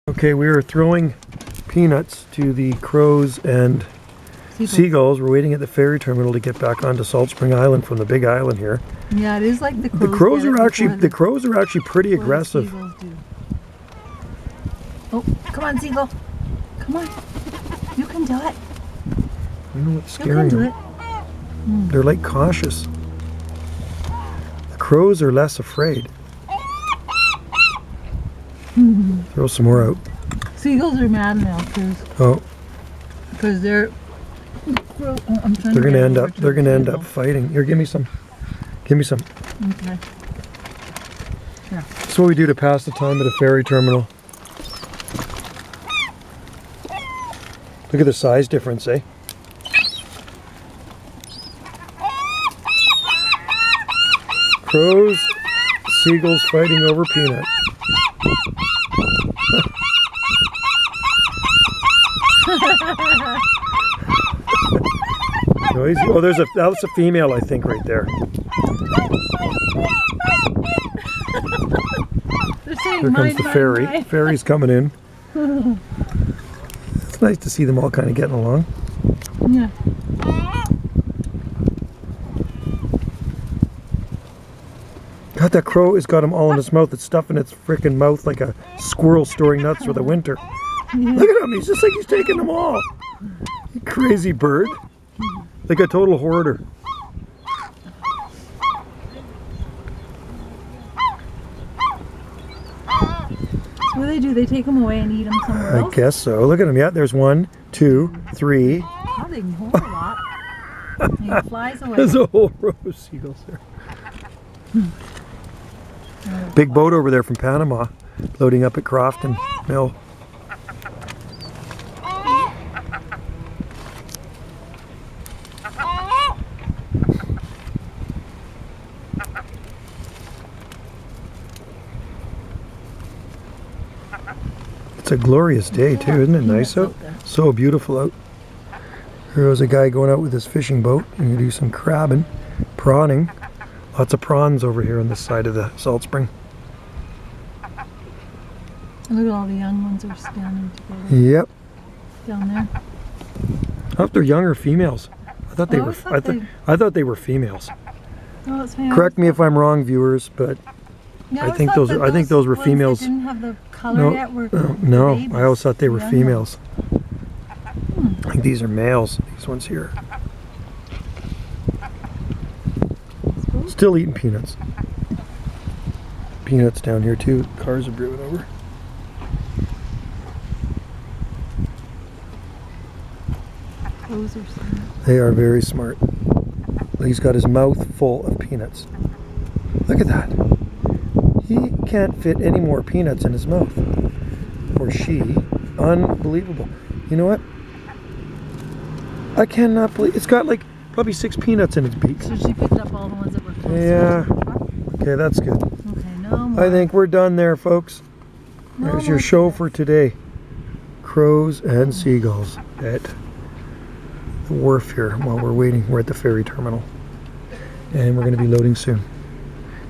Okay, we are throwing peanuts to the crows and seagulls. We're waiting at the ferry terminal to get back onto Salt Spring Island from the big island here. Yeah, it is like the crows. The crows are actually pretty aggressive. Oh, come on, seagull. Come on. You can do it. You know what's scaring them? They're like cautious. The crows are less afraid. Throw some more out. Seagulls are mad now, because they're gonna end up fighting. Here, give me some. Okay. Yeah. That's what we do to pass the time at a ferry terminal. Look at the size difference, eh? Crows, seagulls fighting over peanut. Noisy. Oh, that's a female, I think, right there. Here comes the ferry. Ferry's coming in. It's nice to see them all kind of getting along. Yeah. God, that crow has got them all in its mouth. It's stuffing its freaking mouth like a squirrel storing nuts for the winter. Yeah. Look at him. He's just like he's taking them all. You crazy bird. Like a total hoarder. What do they do? They take them away and eat them somewhere else? I guess so. Look at him. Yeah, there's 1, 2, 3. Oh, they can hold a lot. And he flies away. There's a whole row of seagulls there. Big boat over there from Panama, loading up at Crofton Mill. It's a glorious day too, isn't it nice out? So beautiful out. Here was a guy going out with his fishing boat and you do some crabbing, prawning. Lots of prawns over here on this side of the salt spring. Look at all the young ones are standing together. Yep. Down there. I hope they're young or females. I thought they were. I thought they were females. Oh, it's females. Correct me if I'm wrong, viewers, but yeah, I think those were females. Didn't have the color yet. No, I always thought they were females. I think these are males. These ones here. Still eating peanuts. Peanuts down here too. Cars are driven over. Those are smart. They are very smart. He's got his mouth full of peanuts. Look at that. He can't fit any more peanuts in his mouth. Or she. Unbelievable. You know what? I cannot believe it's got like probably 6 peanuts in its beak. So she picked up all the ones that were close. Yeah. Okay, that's good. Okay, no more. I think we're done there, folks. There's your show for today. Crows and seagulls at the wharf here while we're waiting. We're at the ferry terminal. And we're going to be loading soon.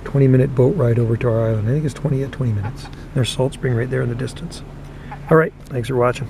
20-minute boat ride over to our island. I think it's 20 minutes. There's Salt Spring right there in the distance. All right, thanks for watching.